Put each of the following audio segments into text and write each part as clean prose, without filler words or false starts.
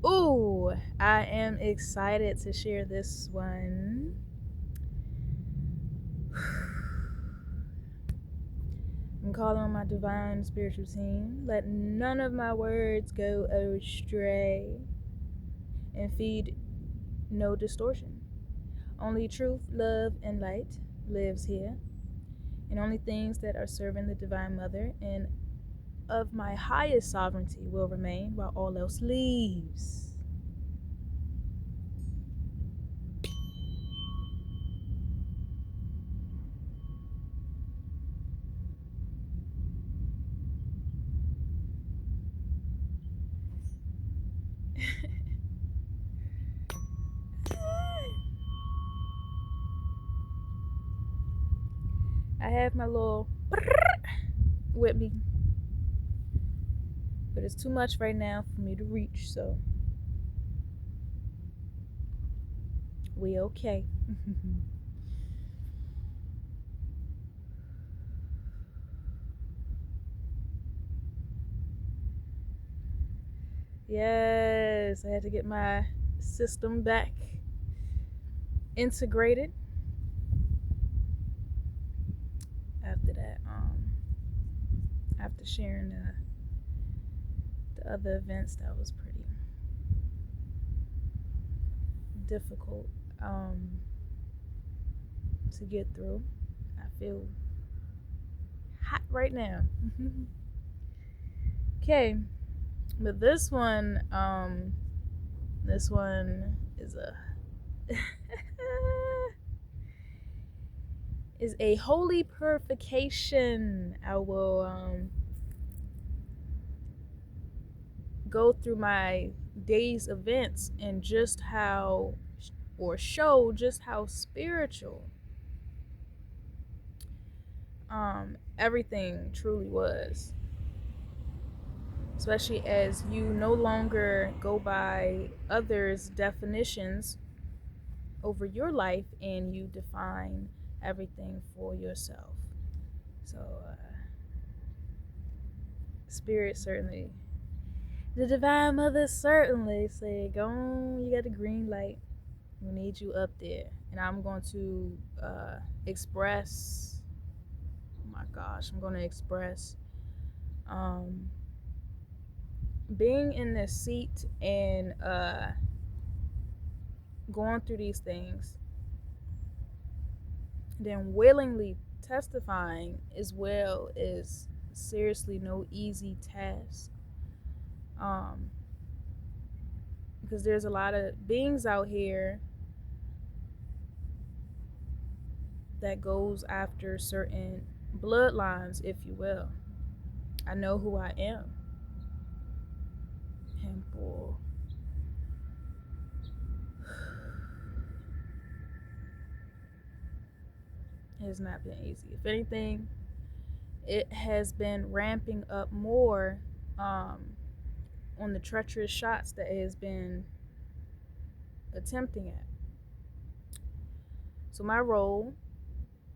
Ooh, I am excited to share this one. I'm calling on my divine spiritual team. Let none of my words go astray and feed no distortion. Only truth, love, and light lives here, and only things that are serving the Divine Mother and of my highest sovereignty will remain while all else leaves. I have my little with me, but it's too much right now for me to reach, so we okay. Yes, I had to get my system back integrated after that. After sharing the other events, that was pretty difficult to get through. I feel hot right now. Okay, but this one is a is a holy purification. I will go through my day's events and just how, or show just how spiritual everything truly was, especially as you no longer go by others' definitions over your life and you define everything for yourself. So, Spirit certainly, the Divine Mother certainly said, go on, you got the green light. We need you up there. And I'm going to express, oh my gosh, I'm going to express um, being in this seat and going through these things, then willingly testifying as well is seriously no easy task. Because there's a lot of beings out here that goes after certain bloodlines, if you will. I know who I am. And boy, it has not been easy. If anything, it has been ramping up more on the treacherous shots that it has been attempting at. So my role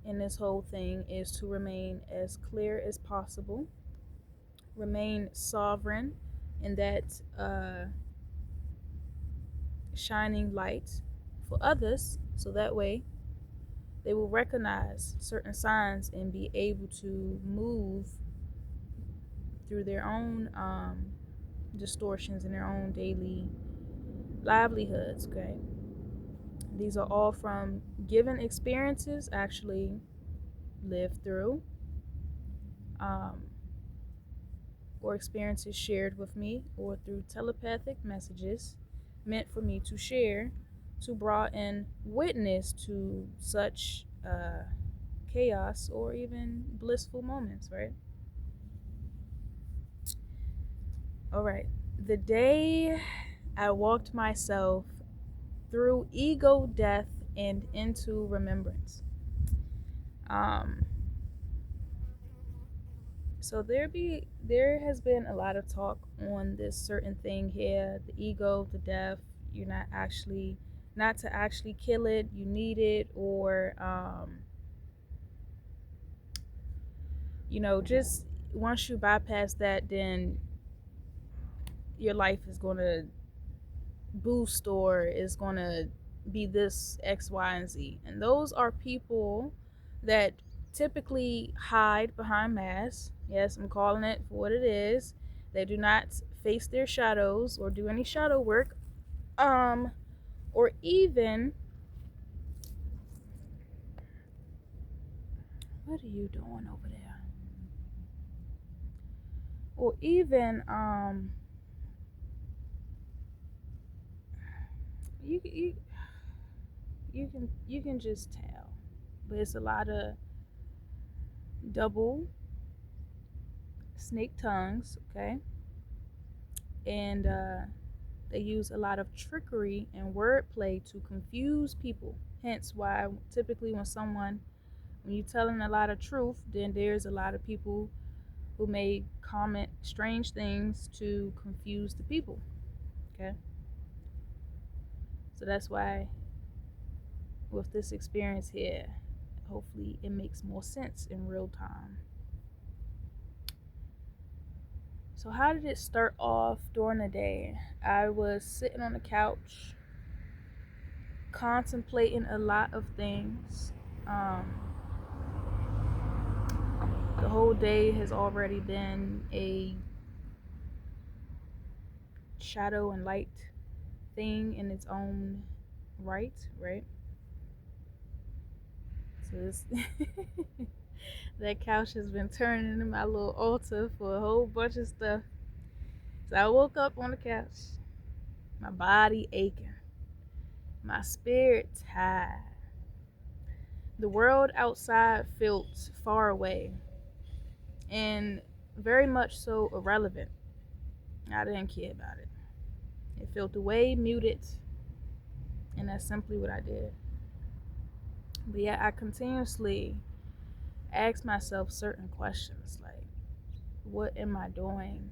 in this whole thing is to remain as clear as possible, remain sovereign in that shining light for others, so that way they will recognize certain signs and be able to move through their own distortions in their own daily livelihoods. Okay, these are all from given experiences actually lived through, um, or experiences shared with me, or through telepathic messages meant for me to share to brought in witness to such chaos or even blissful moments, right? All right. The day I walked myself through ego death and into remembrance. Um, so there has been a lot of talk on this certain thing here, the ego, the death. You're not actually not to actually kill it, you need it, or just once you bypass that, then your life is going to boost or is going to be this X, Y, and Z. And those are people that typically hide behind masks. Yes, I'm calling it for what it is. They do not face their shadows or do any shadow work. Or even, what are you doing over there? Or even, you you can just tell, but it's a lot of double snake tongues, okay, and they use a lot of trickery and wordplay to confuse people. Hence, why typically when you're telling a lot of truth, then there's a lot of people who may comment strange things to confuse the people. Okay, so that's why with this experience here, hopefully it makes more sense in real time. So, how did it start off during the day? I was sitting on the couch, contemplating a lot of things. The whole day has already been a shadow and light thing in its own right, right? So, this that couch has been turning into my little altar for a whole bunch of stuff. So, I woke up on the couch, my body aching, my spirit tired. The world outside felt far away and very much so irrelevant. I didn't care about it. It felt away, muted, and that's simply what I did. But yeah, I continuously asked myself certain questions like, what am I doing?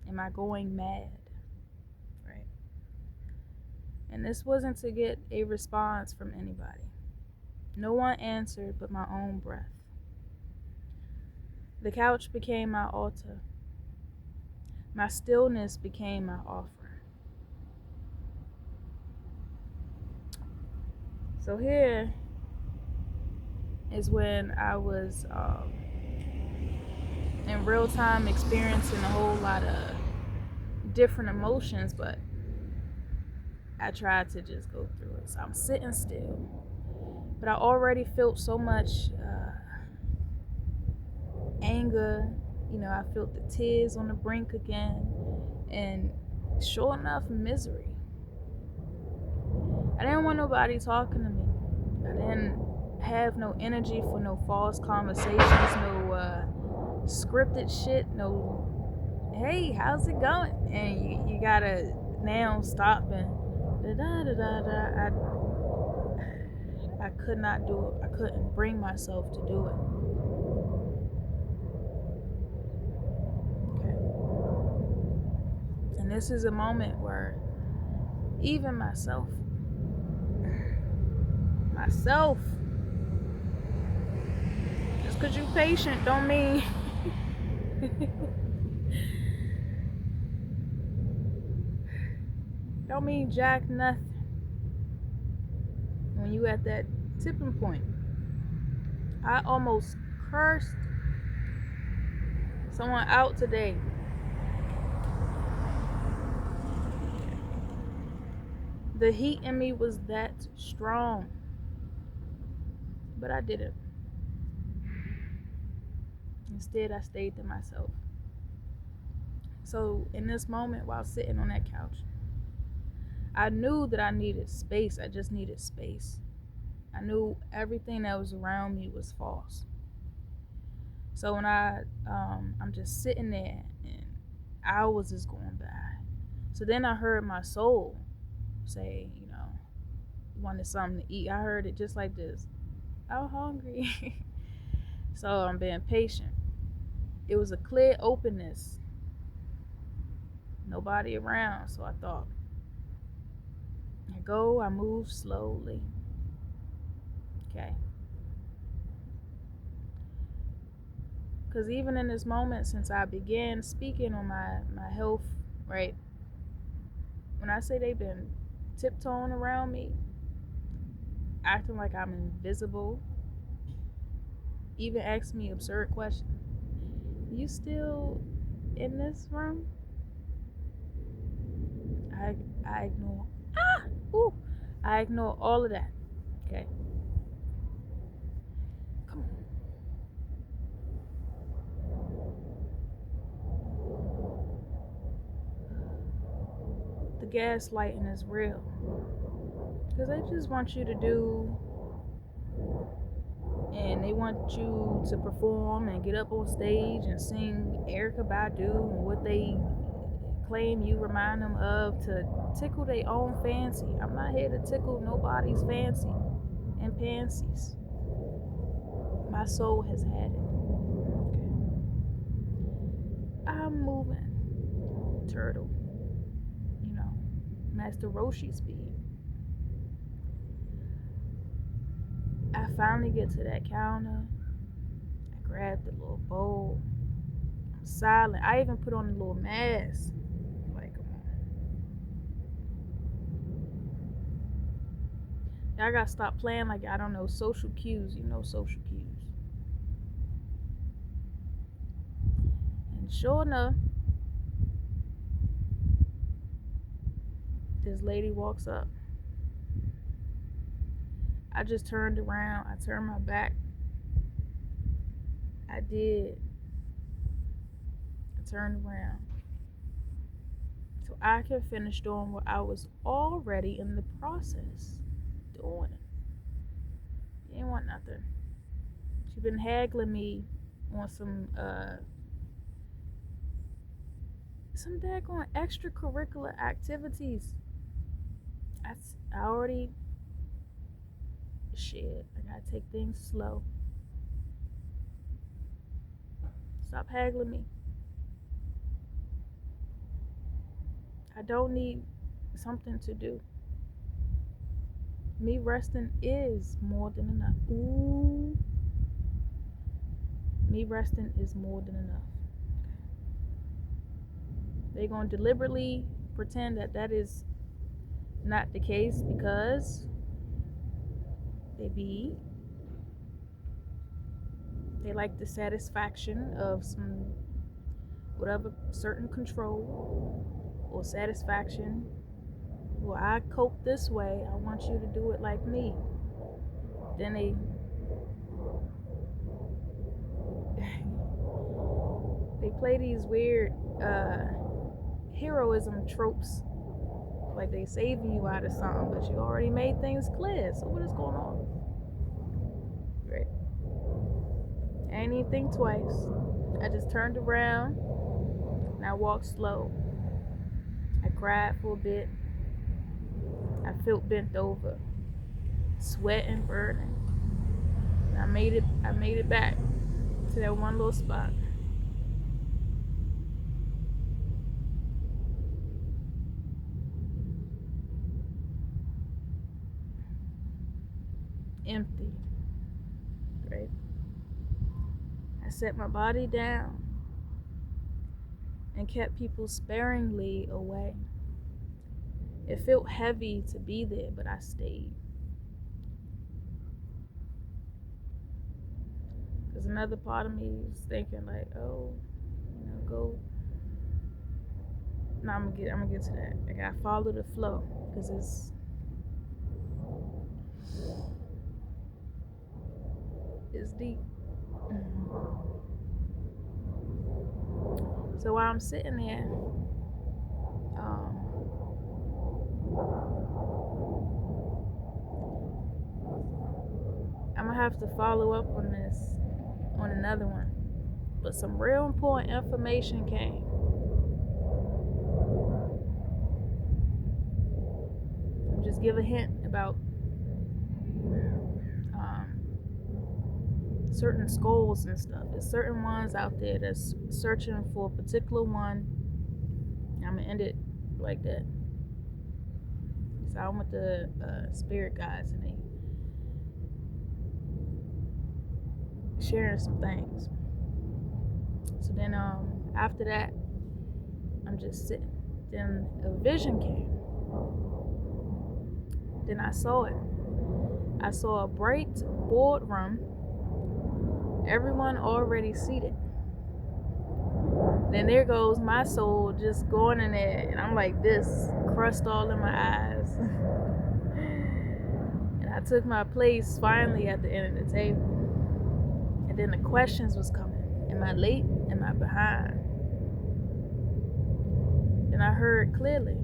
Am I going mad? Right? And this wasn't to get a response from anybody. No one answered but my own breath. The couch became my altar. My stillness became my offering. So here is when I was in real time experiencing a whole lot of different emotions, but I tried to just go through it. So I'm sitting still, but I already felt so much anger. You know, I felt the tears on the brink again, and sure enough, misery. I didn't want nobody talking to me. I didn't have no energy for no false conversations, no scripted shit, no, hey, how's it going? And you gotta now stop and da da da da da. I could not do it. I couldn't bring myself to do it. Okay. And this is a moment where even myself, just because you're patient don't mean don't mean jack nothing. When you at that tipping point, I almost cursed someone out today. The heat in me was that strong, but I didn't. Instead, I stayed to myself. So, in this moment, while sitting on that couch, I knew that I needed space. I just needed space. I knew everything that was around me was false. So when I'm just sitting there and hours is going by. So then I heard my soul say, you know, wanted something to eat. I heard it just like this. I'm hungry. So I'm being patient. It was a clear openness. Nobody around. So I thought, I move slowly. Okay. Because even in this moment, since I began speaking on my health, right? When I say they've been tiptoeing around me, acting like I'm invisible, even asking me absurd questions. You still in this room? I ignore. Ooh, I ignore all of that. Okay, come on. The gaslighting is real because they just want you to do, and they want you to perform and get up on stage and sing Erica Badu and what they claim you remind them of to tickle their own fancy. I'm not here to tickle nobody's fancy and pansies. My soul has had it. Okay. I'm moving. Turtle. You know, Master Roshi speed. I finally get to that counter. I grab the little bowl. I'm silent. I even put on a little mask. Like, come on. Y'all gotta stop playing like I don't know social cues. You know social cues. And sure enough, this lady walks up. I just turned around. I turned my back. I did. I turned around. So I can finish doing what I was already in the process doing. You ain't want nothing. She been haggling me on some daggone extracurricular activities. I already shit. I gotta take things slow. Stop haggling me. I don't need something to do. Me resting is more than enough. Ooh. Me resting is more than enough. They're going to deliberately pretend that that is not the case because they like the satisfaction of some whatever certain control or satisfaction. Well, I cope this way. I want you to do it like me. Then they play these weird heroism tropes, like they saving you out of something, but you already made things clear. So what is going on? Right? I ain't even think twice. I just turned around and I walked slow. I cried for a bit. I felt bent over, sweating, burning. And I made it back to that one little spot. Empty. Right? I set my body down and kept people sparingly away. It felt heavy to be there, but I stayed. Because another part of me was thinking like, oh, go. No, I'm gonna get to that. I gotta follow the flow because it's deep. So while I'm sitting there, I'm gonna have to follow up on this on another one. But some real important information came. I'll just give a hint about certain skulls and stuff. There's certain ones out there that's searching for a particular one. I'm gonna end it like that. So I'm with the spirit guides and they sharing some things. So then after that, I'm just sitting. Then a vision came. Then I saw it. I saw a bright boardroom, everyone already seated. Then there goes my soul just going in there, and I'm like this, crust all in my eyes. And I took my place finally at the end of the table. And then the questions was coming. Am I late? Am I behind? Then I heard clearly,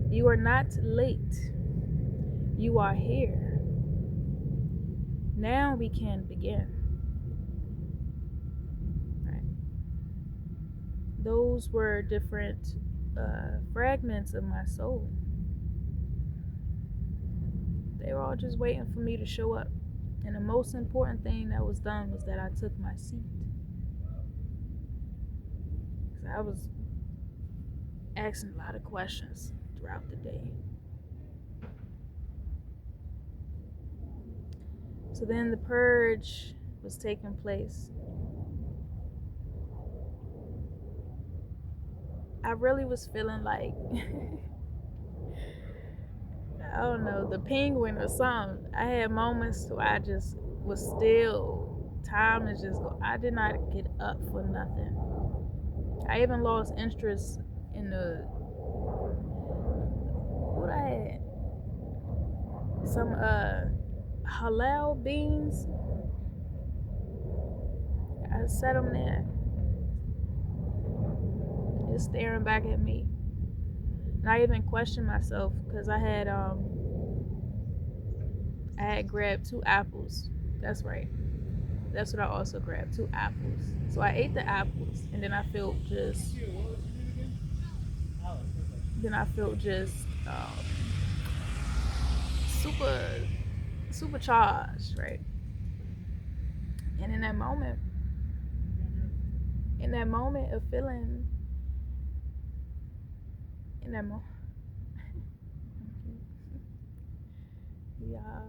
you are not late. You are here. Now we can begin. Right. Those were different fragments of my soul. They were all just waiting for me to show up. And the most important thing that was done was that I took my seat. Because I was asking a lot of questions throughout the day. So then the purge was taking place. I really was feeling like, I don't know, the penguin or something. I had moments where I just was still. Time is just go. I did not get up for nothing. I even lost interest in what I had. Some halal beans. I sat them there, just staring back at me. And I even questioned myself because I had grabbed 2 apples. That's right. That's what I also grabbed, 2 apples. So I ate the apples, and then I felt just super supercharged, right? And in that moment of feeling, in that moment, yeah.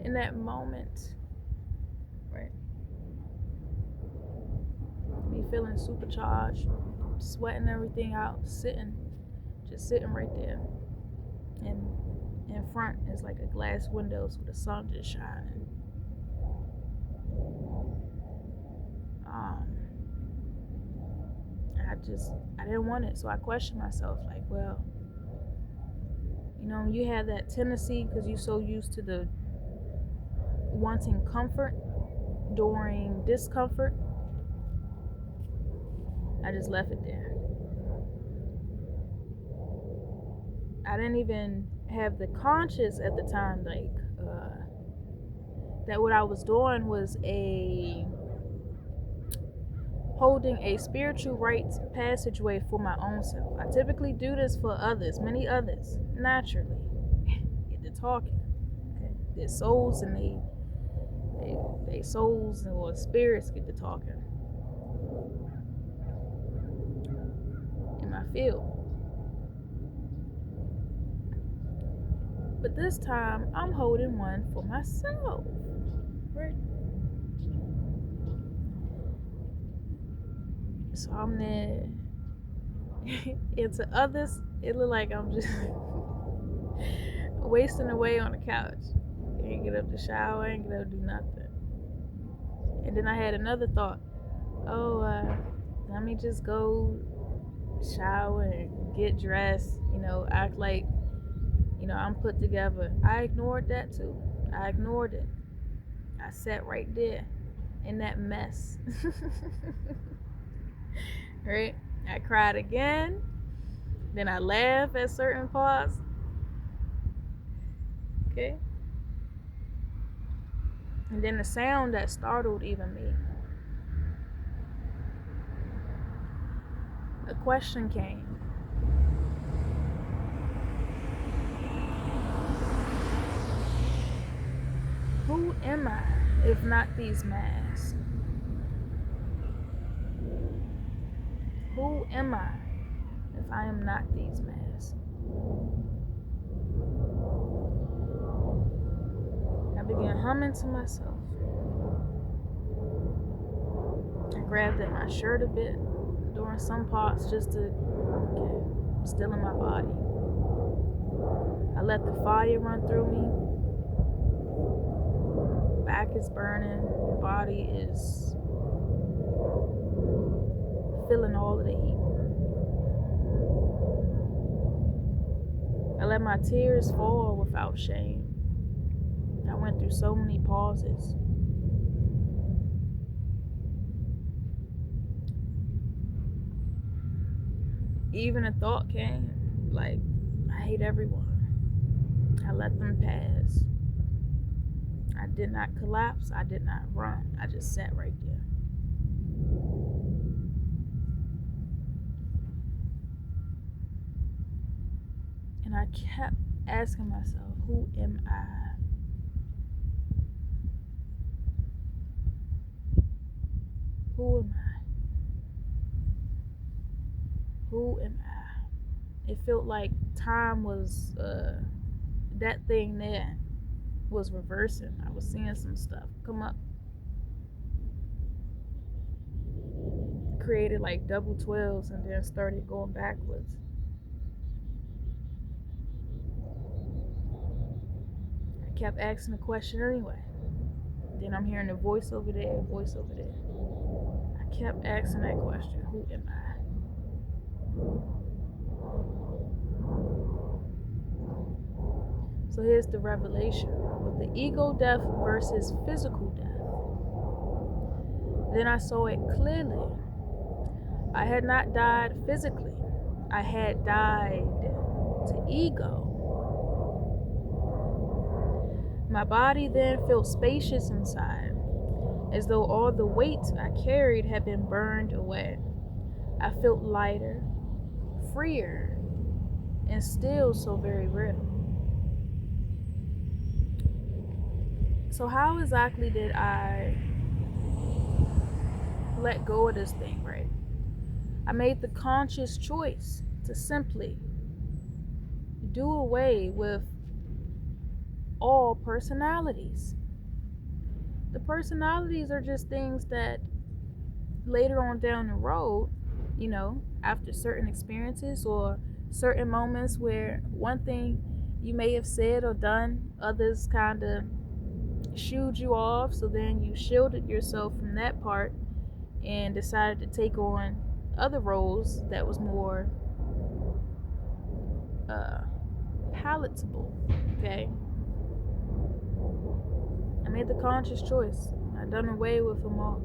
In that moment, right? Me feeling supercharged, sweating everything out, just sitting right there. And in front is like a glass window, so the sun just shining. I didn't want it, so I questioned myself, like, well, you have that tendency because you're so used to the wanting comfort during discomfort. I just left it there. I didn't even have the conscious at the time, like, that what I was doing was holding a spiritual rites passageway for my own self. I typically do this for others, many others, naturally. Get to talking. Okay? Their souls and they souls or spirits get to talking in my field. But this time, I'm holding one for myself. Right? So I'm there. And to others, it look like I'm just wasting away on the couch. I ain't get up to shower, I ain't get up to do nothing. And then I had another thought. Let me just go shower and get dressed, act like, I'm put together. I ignored that too. I ignored it. I sat right there in that mess. Right? I cried again. Then I laughed at certain parts. Okay? And then the sound that startled even me. A question came. Who am I if not these masks? Who am I if I am not these masks? I began humming to myself. I grabbed at my shirt a bit during some parts just to still in my body. I let the fire run through me. Back is burning, body is feeling all of the heat. I let my tears fall without shame. I went through so many pauses. Even a thought came, like, I hate everyone. I let them pass. I did not collapse. I did not run. I just sat right there. And I kept asking myself, who am I? Who am I? Who am I? It felt like time was, that thing there was reversing. I was seeing some stuff come up. Created like double 12s and then started going backwards. I kept asking the question anyway. Then I'm hearing a voice over there, voice over there. I kept asking that question, who am I? So here's the revelation with the ego death versus physical death. Then I saw it clearly. I had not died physically. I had died to ego. My body then felt spacious inside, as though all the weight I carried had been burned away. I felt lighter, freer, and still so very real. So how exactly did I let go of this thing, right? I made the conscious choice to simply do away with all personalities. The personalities are just things that later on down the road, after certain experiences or certain moments where one thing you may have said or done, others kind of shooed you off, so then you shielded yourself from that part and decided to take on other roles that was more palatable. Okay, I made the conscious choice. I done away with them all.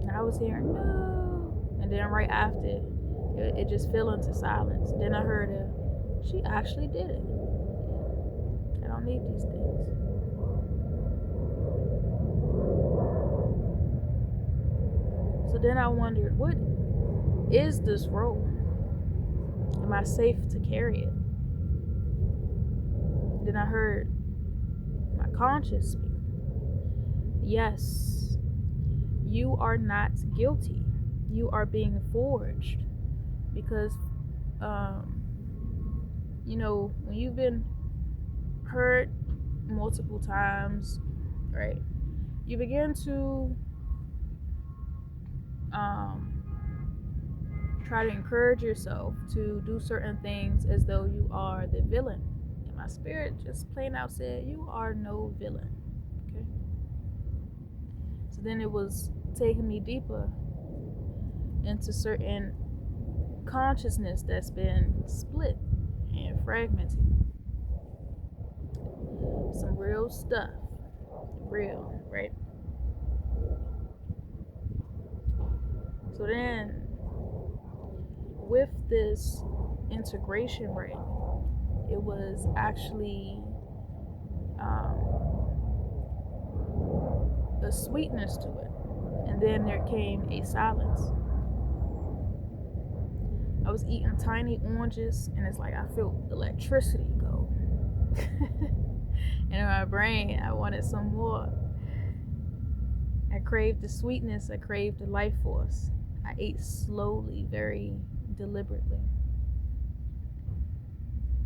And I was hearing no, and then right after it just fell into silence. Then I heard her, she actually did it. I don't need these things. So then I wondered, what is this role? Am I safe to carry it? Then I heard my conscience speak. Yes, you are not guilty. You are being forged. Because, when you've been hurt multiple times, right, you begin to try to encourage yourself to do certain things as though you are the villain. And my spirit just plain out said, you are no villain. Okay. So then it was taking me deeper into certain consciousness that's been split and fragmented. Some real stuff. Real, right? So then, with this integration rate, it was actually a sweetness to it. And then there came a silence. I was eating tiny oranges, and it's like I felt electricity go. And in my brain, I wanted some more. I craved the sweetness. I craved the life force. I ate slowly, very deliberately.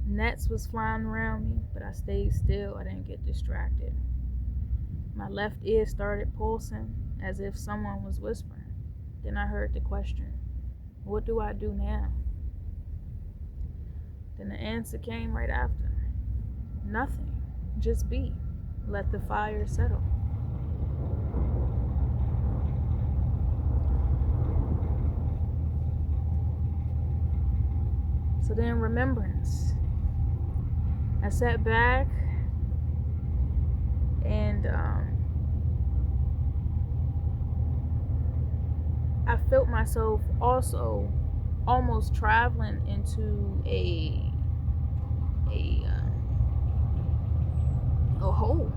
Nets was flying around me, but I stayed still. I didn't get distracted. My left ear started pulsing as if someone was whispering. Then I heard the question, what do I do now? Then the answer came right after. Nothing. Just be. Let the fire settle. So then, remembrance. I sat back and I felt myself also almost traveling into a hole.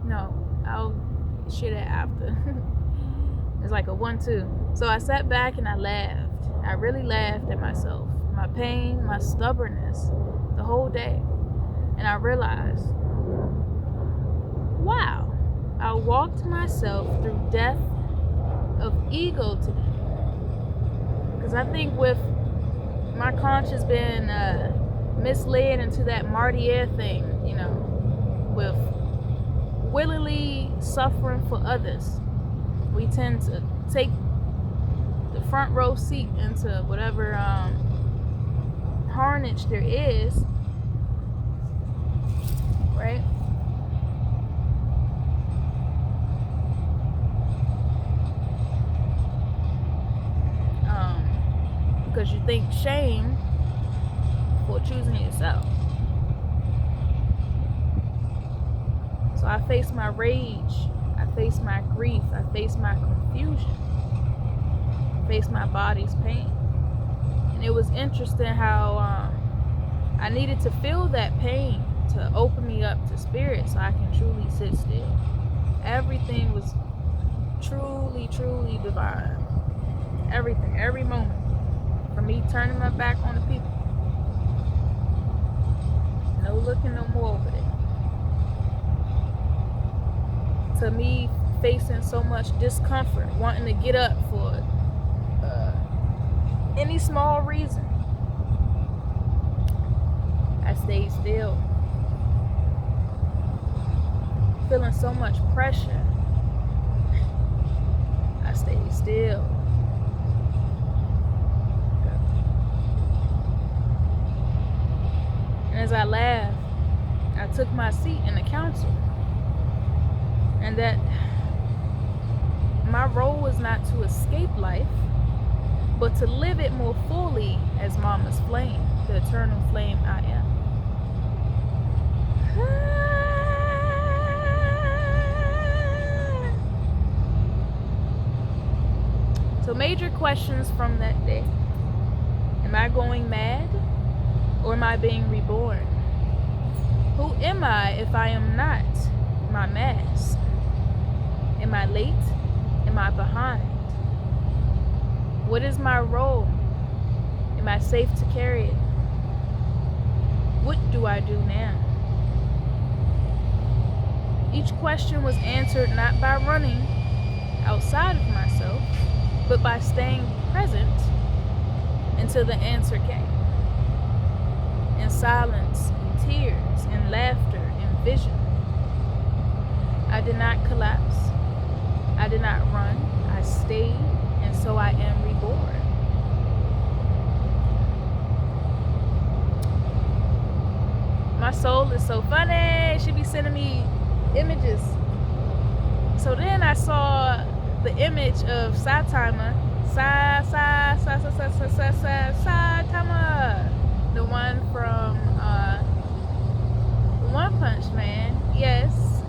No, I'll share that after. It's like a 1-2. So I sat back and I laughed. I really laughed at myself, my pain, my stubbornness, the whole day. And I realized, wow, I walked myself through death of ego today. Because I think with my conscience being misled into that martyr thing, with willingly suffering for others, we tend to take the front row seat into whatever harnage there is, right? Because you think shame for choosing yourself. So I face my rage, I face my grief, I face my confusion, I face my body's pain. And it was interesting how I needed to feel that pain to open me up to spirit so I can truly sit still. Everything was truly, truly divine. Everything, every moment. From me turning my back on the people. No looking no more over there. To me facing so much discomfort, wanting to get up for any small reason. I stayed still. Feeling so much pressure. I stayed still. And as I laughed, I took my seat in the council. And that my role was not to escape life, but to live it more fully as Mama's flame, the eternal flame I am. So major questions from that day. Am I going mad? Or am I being reborn? Who am I if I am not my mask? Am I late? Am I behind? What is my role? Am I safe to carry it? What do I do now? Each question was answered not by running outside of myself, but by staying present until the answer came. In silence, in tears, in laughter, in vision. I did not collapse. I did not run. I stayed, and so I am reborn. My soul is so funny. She be sending me images. So then I saw the image of Saitama. Saitama. The one from One Punch Man. Yes.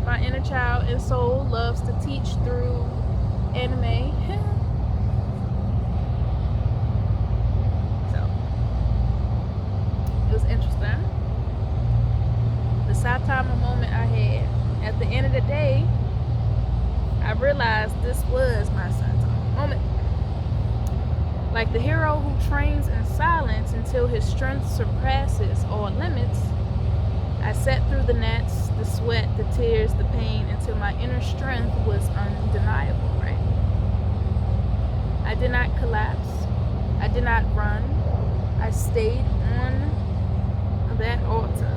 My inner child and soul loves to teach through anime. So it was interesting. The Saitama moment I had. At the end of the day, I realized this was my Saitama moment. Like the hero who trains in silence until his strength surpasses all limits, I sat through the gnats, the sweat, the tears, the pain, until my inner strength was undeniable, right? I did not collapse. I did not run. I stayed on that altar,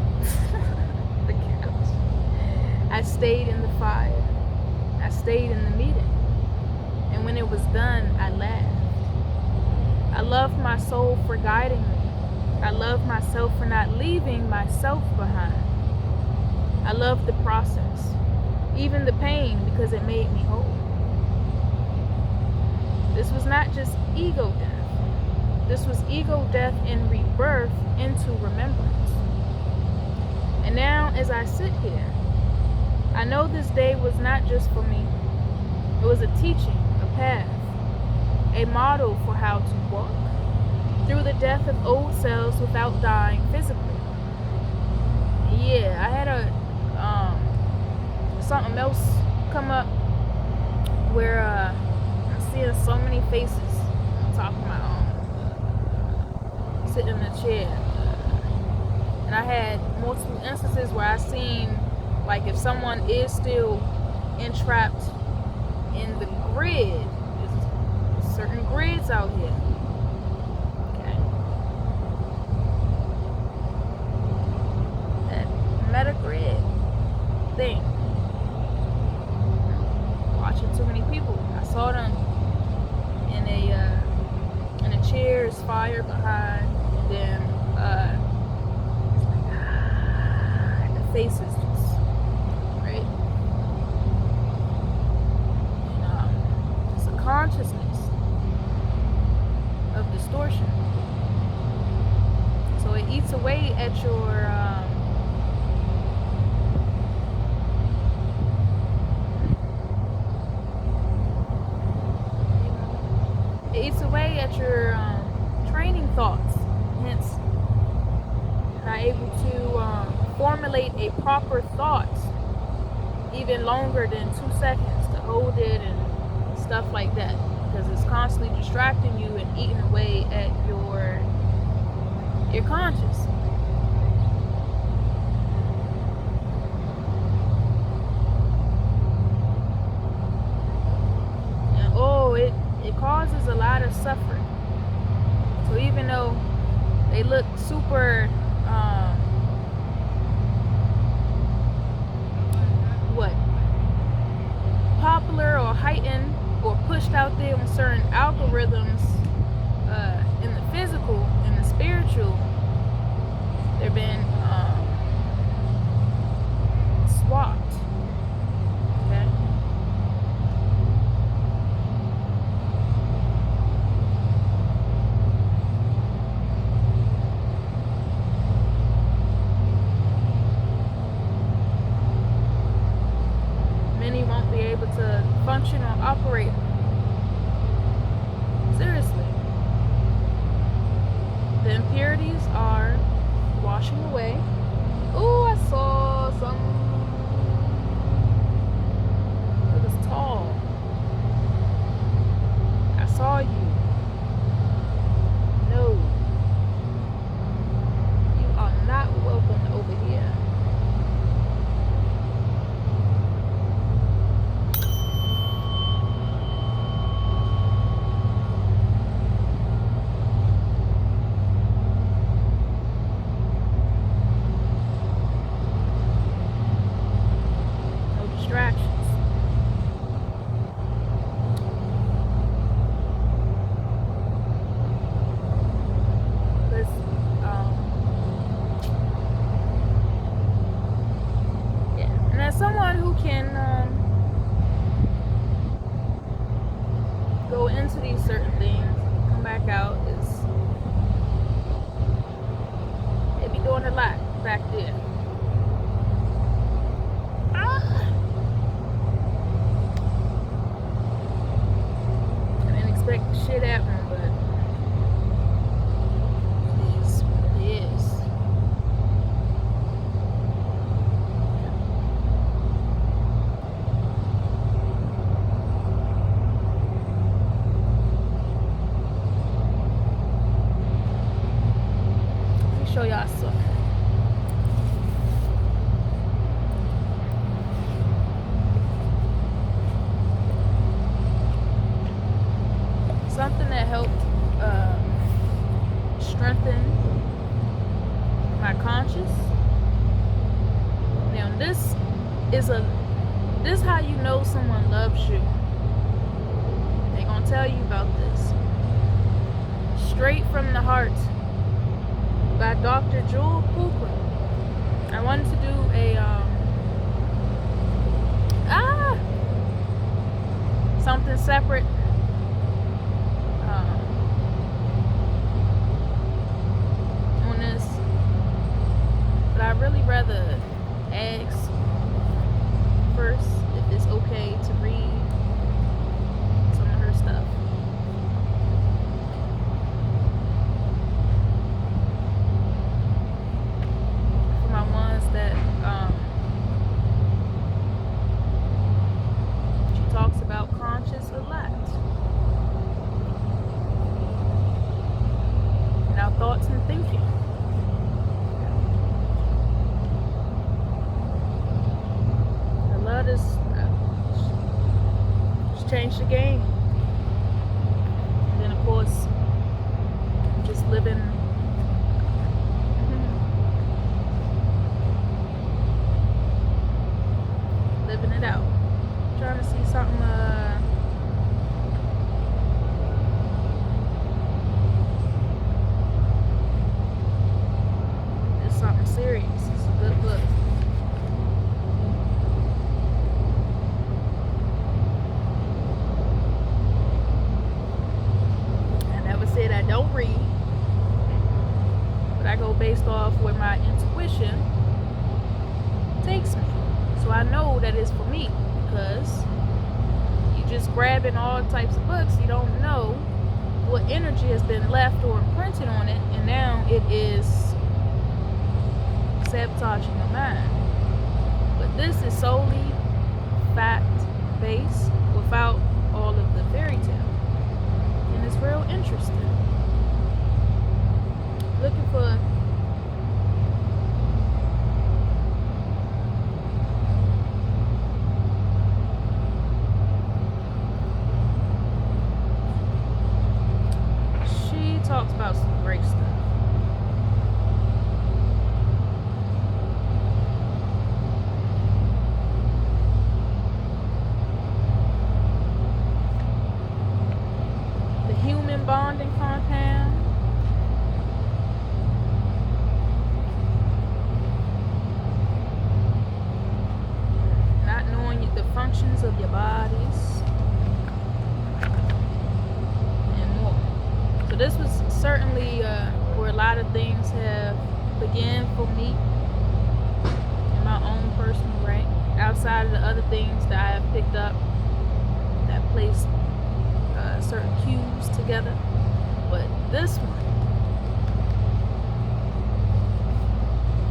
the couch. I stayed in the fire. I stayed in the meeting. And when it was done, I laughed. I loved my soul for guiding me. I loved myself for not leaving myself behind. I loved the process, even the pain, because it made me whole. This was not just ego death. This was ego death in rebirth into remembrance. And now, as I sit here, I know this day was not just for me. It was a teaching, a path, a model for how to walk through the death of old selves without dying physically. Yeah, I had something else come up where I'm seeing so many faces on top of my own, sitting in a chair. And I had multiple instances where I seen, like, if someone is still entrapped in the grid, there's certain grids out here. Okay. That meta grid thing. Watching too many people. I saw them in a chair's fire behind, and then the faces just right. And it's a consciousness of distortion. So it eats away at your it eats away at your training thoughts. Hence, not able to formulate a proper thought even longer than 2 seconds to hold it and stuff like that, because it's constantly distracting you and eating away at your conscious. And it causes a lot of suffering. So even though they look super popular or heightened or pushed out there on certain algorithms in the physical and the spiritual, they've been swapped. Okay. Many won't be able to function or operate. Seriously. The impurities are washing away. Oh, I saw some. It was tall. I saw you. No. You are not welcome over here. Someone who can go into these certain things, come back out, they be doing a lot back there. I didn't expect the shit happening, but it is what it is. know someone loves you, they're gonna tell you about this. Straight from the Heart by Dr. Jewel Cooper. I wanted to do a something separate. On this, but I really rather ask first if it's okay to read some of her stuff. For my ones that she talks about conscious a lot. And our thoughts and thinking. I love this. Just changed the game. And then of course, just living. Living it out. Trying to see something. It's something serious. It's a good book. I never said I don't read, but I go based off where my intuition takes me. So I know that it's for me, because you just grabbing all types of books, you don't know what energy has been left or imprinted on it, and now it is sabotaging your mind. But this is solely fact-based without all of the fairy tale, and it's real interesting. Looking for talks about some great stuff. The human bonding compound. Not knowing the functions of your bodies. This was certainly where a lot of things have began for me in my own personal right, outside of the other things that I have picked up that place certain cues together. But this one,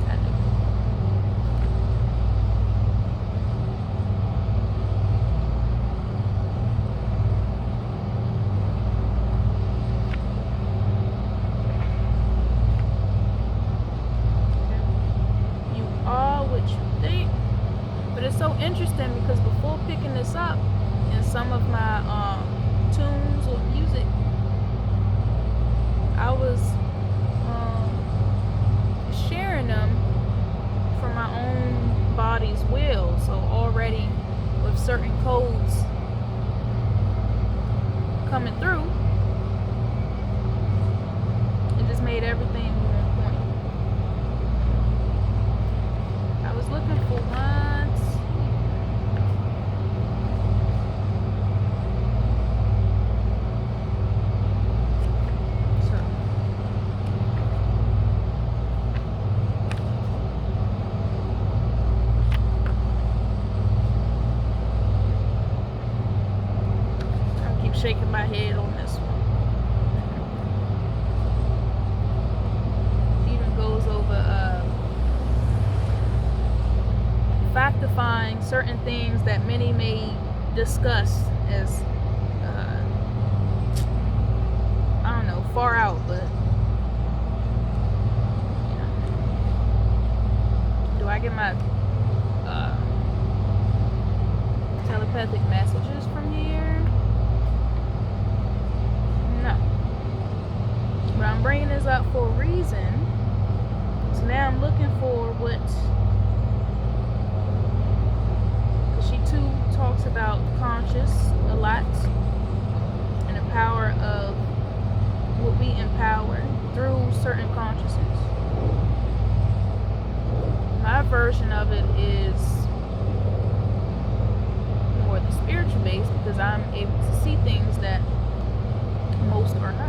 I knew. But it's so interesting because before picking this up in some of my tunes or music, I was sharing them from my own body's will. So already with certain codes coming through, it just made everything more on point. I was looking for one. Shaking my head on this one. Even goes over factifying certain things that many may discuss as I don't know, far out, but you know. Do I get my telepathic messages from here? No. But I'm bringing this up for a reason. So now I'm looking for what, because she too talks about conscious a lot and the power of what we empower through certain consciousness. My version of it is more the spiritual base because I'm able to see things that most are not.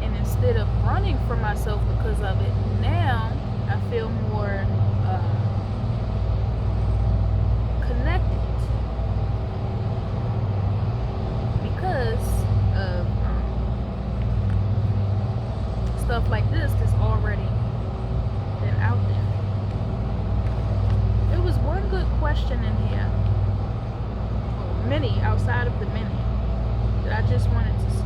And instead of running from myself because of it, now I feel more connected because of stuff like this that's already been out there. There was one good question in here, or many outside of the many, that I just wanted to see.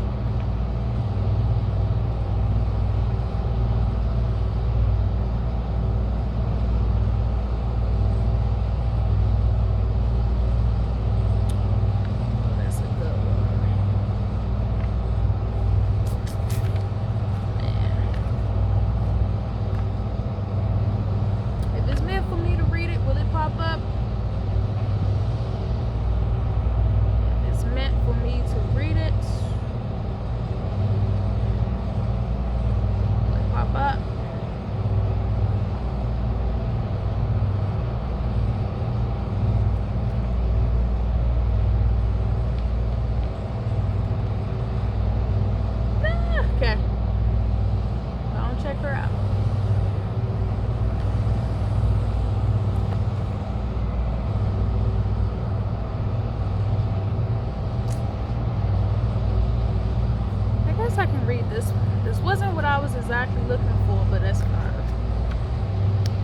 I can read this one. This wasn't what I was exactly looking for, but that's fine.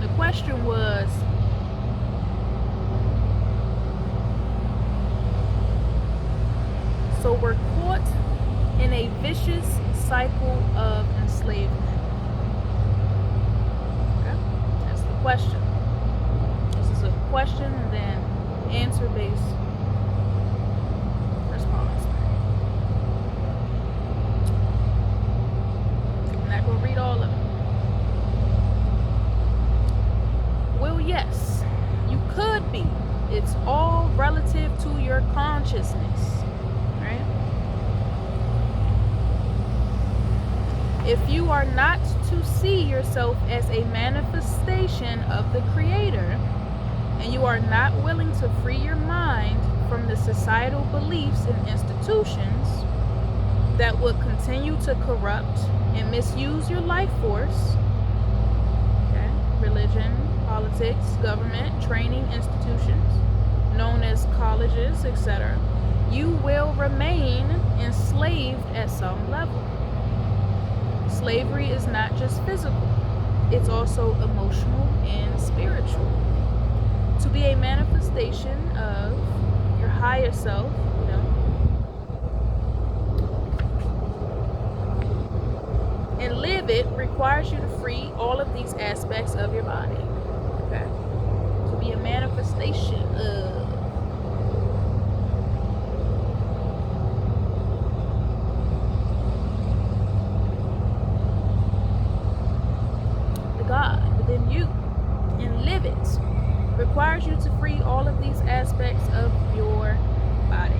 The question was, so we're caught in a vicious cycle of enslavement. Okay? That's the question. This is a question and then answer-based response. Go read all of it. Well, yes, you could be. It's all relative to your consciousness, right? If you are not to see yourself as a manifestation of the Creator, and you are not willing to free your mind from the societal beliefs and institutions that would continue to corrupt and misuse your life force, okay? Religion, politics, government, training institutions, known as colleges, etc., you will remain enslaved at some level. Slavery is not just physical, it's also emotional and spiritual. To be a manifestation of your higher self, and live it requires you to free all of these aspects of your body. Okay? To be a manifestation of the God within you and live it requires you to free all of these aspects of your body.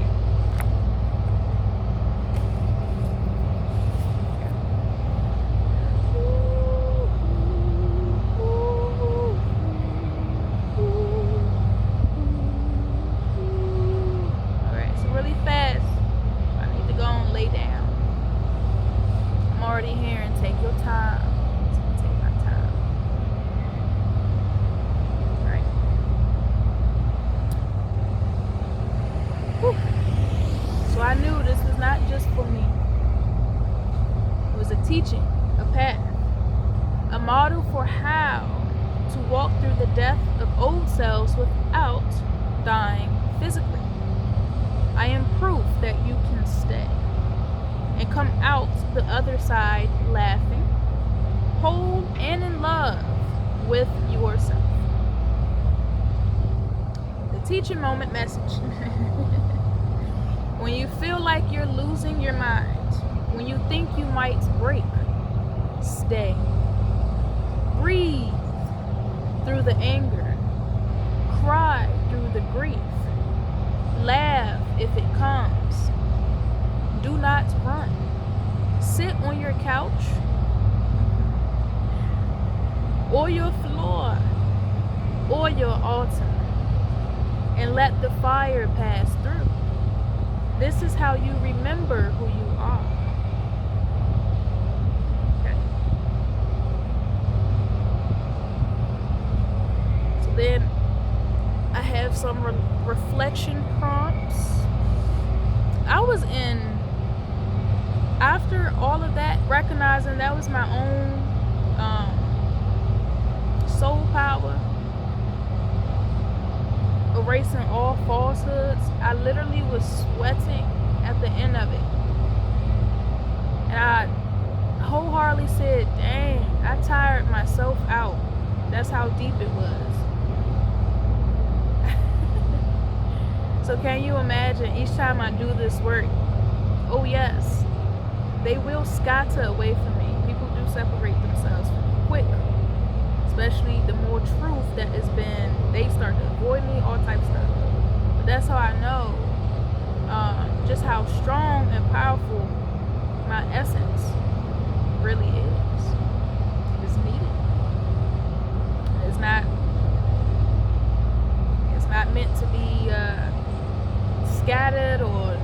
I knew this was not just for me. It was a teaching, a path, a model for how to walk through the death of old selves without dying physically. I am proof that you can stay and come out the other side laughing, whole and in love with yourself. The teaching moment message. When you feel like you're losing your mind, when you think you might break, stay. Breathe through the anger. Cry through the grief. Laugh if it comes. Do not run. Sit on your couch or your floor or your altar and let the fire pass through. This is how you remember who you are. Okay. So then I have some reflection prompts. After all of that, recognizing that was my own soul power, erasing all falsehoods, I literally was sweating at the end of it. And I wholeheartedly said, dang, I tired myself out. That's how deep it was. So can you imagine each time I do this work, oh yes, they will scatter away from me. People do separate themselves quick. Especially the more truth that has been, they start to avoid me, all types of stuff. But that's how I know just how strong and powerful my essence really is. It's needed. It's not meant to be scattered or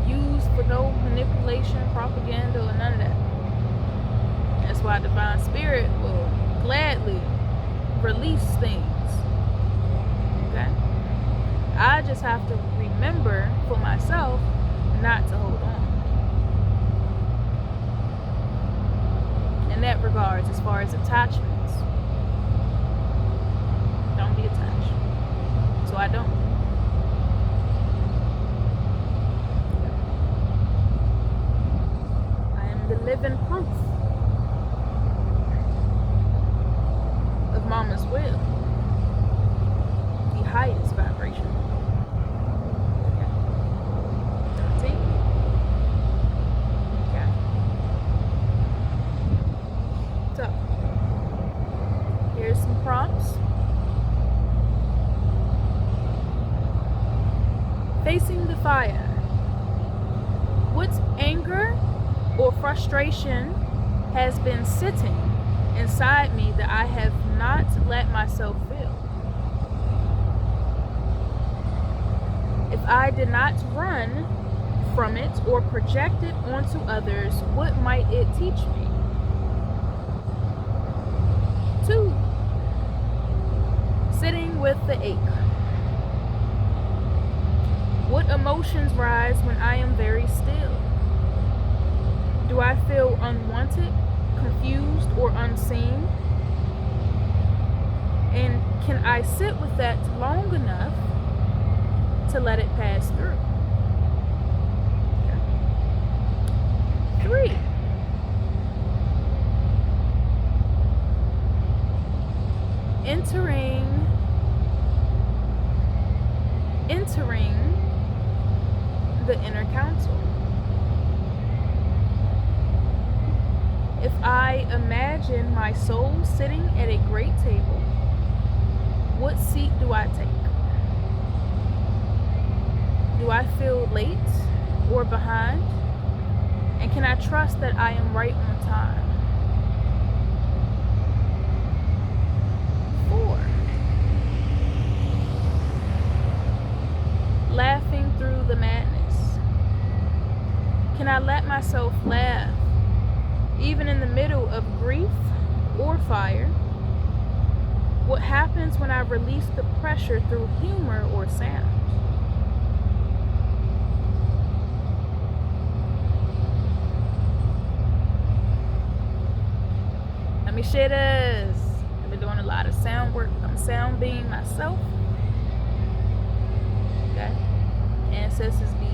used for no manipulation, propaganda, or none of that. That's why divine spirit will gladly release things. Okay? I just have to remember for myself not to hold on. In that regards, as far as attachments, don't be attached. So I don't. I am the living proof of Mama's will, the highest vibration. Okay. 13. Okay. So, here's some prompts. Facing the fire. What anger or frustration has been sitting inside me that I have not let myself feel? If I did not run from it or project it onto others, what might it teach me? 2. Sitting with the ache. What emotions rise when I am very still? Do I feel unwanted, confused, or unseen? And can I sit with that long enough to let it pass through? Okay. 3. Entering the inner council. If I imagine my soul sitting at a great table, what seat do I take? Do I feel late or behind? And can I trust that I am right on time? 4. Laughing through the madness. Can I let myself laugh even in the middle of grief or fire? What happens when I release the pressure through humor or sound? Let me share this. I've been doing a lot of sound work. I'm sound being myself. Okay. Ancestors being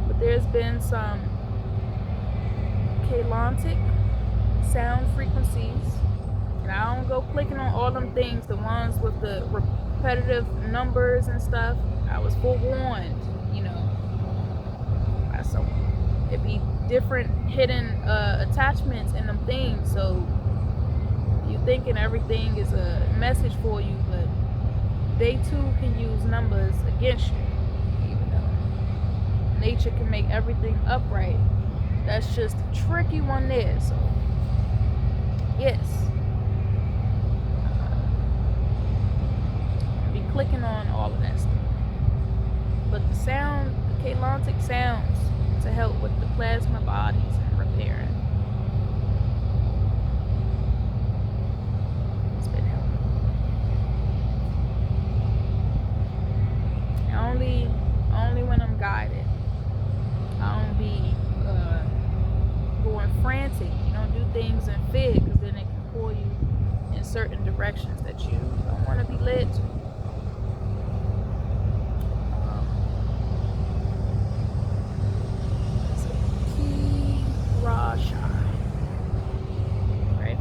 but there's been some Kalantic sound frequencies And I don't go clicking on all them things, the ones with the repetitive numbers and stuff. I was forewarned, by someone. It'd be different hidden attachments in them things, so you thinking everything is a message for you, but they too can use numbers against you. Even though nature can make everything upright, that's just a tricky one there. So yes, be clicking on all of that stuff, but the Kalantic sounds to help with the plasma bodies and repairing. It's been helping. Only when I'm guided. I don't be going frantic. You don't do things in fear, because then it can pull you in certain directions that you don't want to be led to. Raja. Right?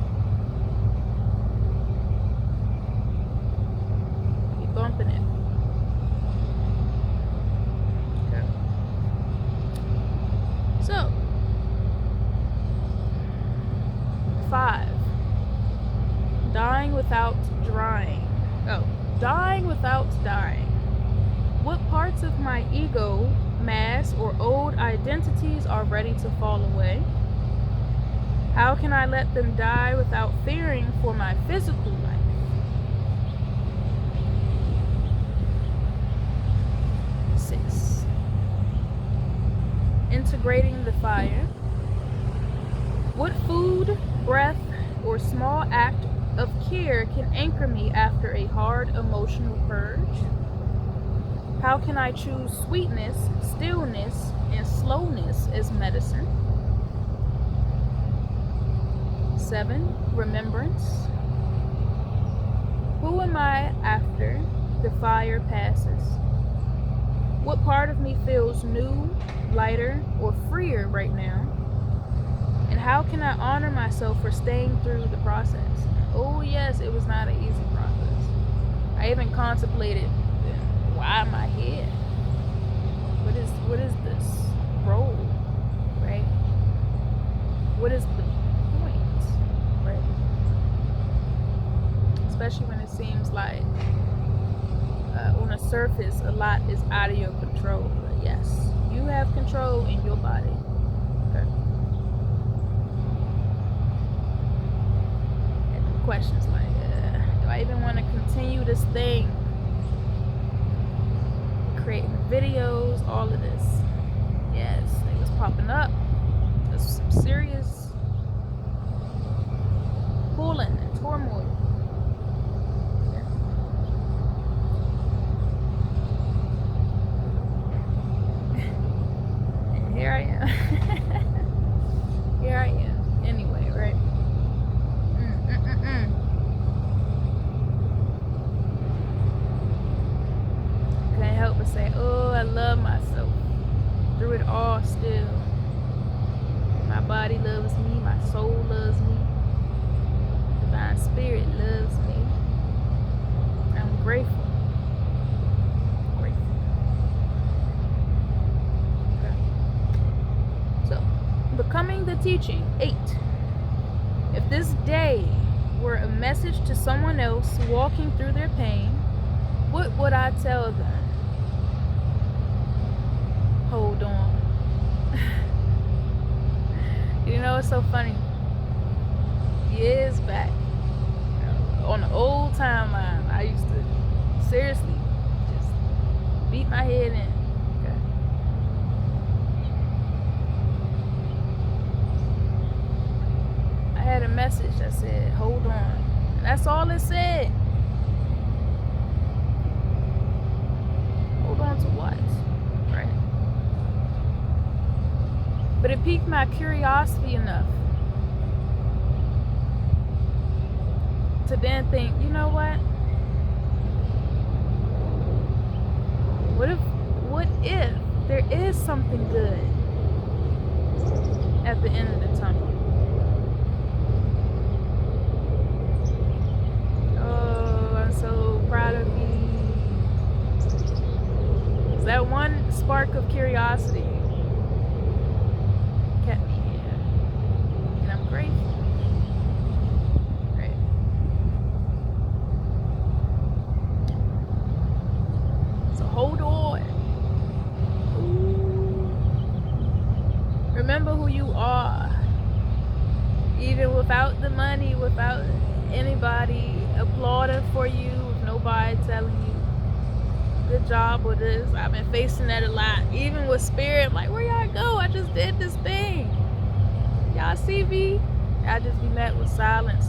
Keep bumping it. Okay. So, 5. Dying without drying. Dying without dying. What parts of my ego, mass, or old identities are ready to fall away? How can I let them die without fearing for my physical life? 6. Integrating the fire. What food, breath, or small act of care can anchor me after a hard emotional purge? How can I choose sweetness, stillness, and slowness as medicine? 7. Remembrance. Who am I after the fire passes? What part of me feels new, lighter, or freer right now? And how can I honor myself for staying through the process? Oh yes, it was not an easy process. I even contemplated, why am I here? What is this role, right? What is the point, right? Especially when it seems like on the surface a lot is out of your control. But yes, you have control in your body. Okay. And questions like, do I even want to continue this thing? Creating videos, all of this. Yes, it was popping up. There's some serious pulling and turmoil. And here I am. Here I am. Anyway, right? Can't help but say, oh, I love myself. Through it all still. My body loves me. My soul loves me. Divine Spirit loves me. I'm grateful. Grateful. Okay. So, becoming the teaching. 8. If this day were a message to someone else walking through their pain, what would I tell them? Hold on. You know, it's so funny. Years back, on the old timeline, I used to seriously just beat my head in. Okay. I had a message that said, hold on. And that's all it said. Hold on to what? Right? But it piqued my curiosity enough to then think, you know what? What if there is something good at the end of the tunnel? that one spark of curiosity kept me here. And I'm grateful. Right. So hold on. Ooh. Remember who you are. Even without the money, without anybody applauding for you, with nobody telling you good job with this. I've been facing that a lot. Even with spirit, I'm like, where y'all go? I just did this thing. Y'all see me? I just be met with silence.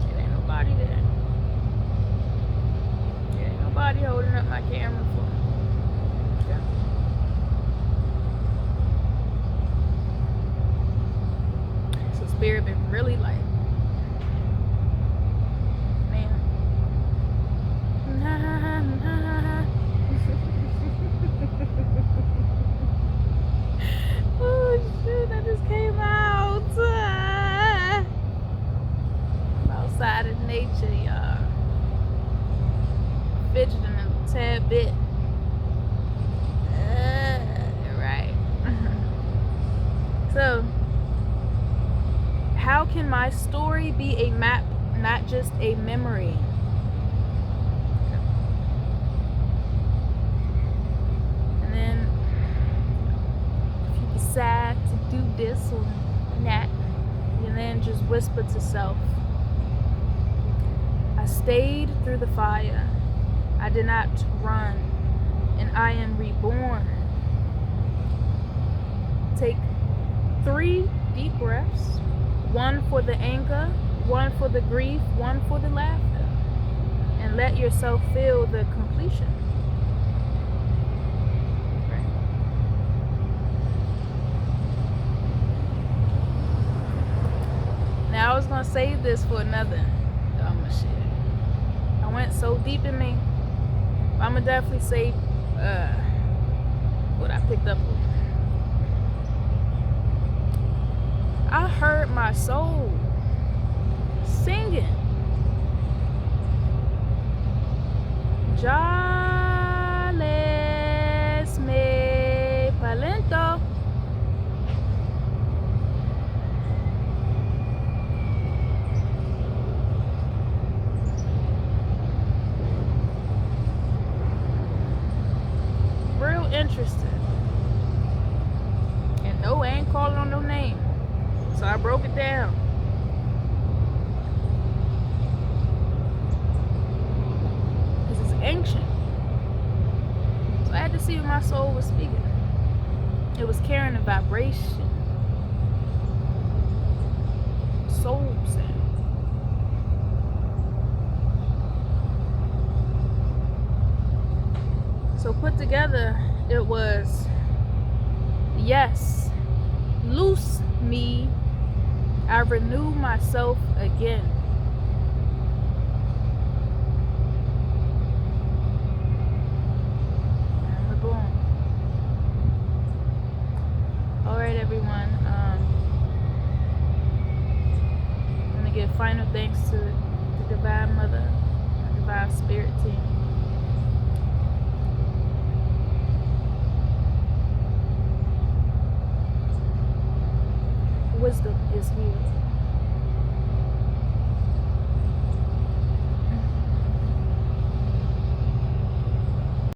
It ain't nobody there. It ain't nobody holding up my camera for me. Yeah. So spirit been really like, man. Oh shit, that just came out. I'm outside in nature, y'all. Fidgeting a tad bit. Right. So, how can my story be a map, not just a memory? And then, if you decide to do this or that, and then just whisper to self, I stayed through the fire. I did not run, and I am reborn. Take 3 deep breaths. 1 for the anger, 1 for the grief, 1 for the laughter. And let yourself feel the completion. Right. Now I was gonna save this for another shit. I went so deep in me. I'm gonna definitely save what I picked up on. I heard my soul singing. Ya les me palento. Real interesting. And no, I ain't calling on no name. So I broke it down. This is ancient. So I had to see what my soul was speaking. It was carrying a vibration. Soul sound. So put together, it was, yes, loose me. I renew myself again. And we're born. Alright, everyone. I'm going to give final thanks to the Divine Mother, the Divine Spirit team. Wisdom is here.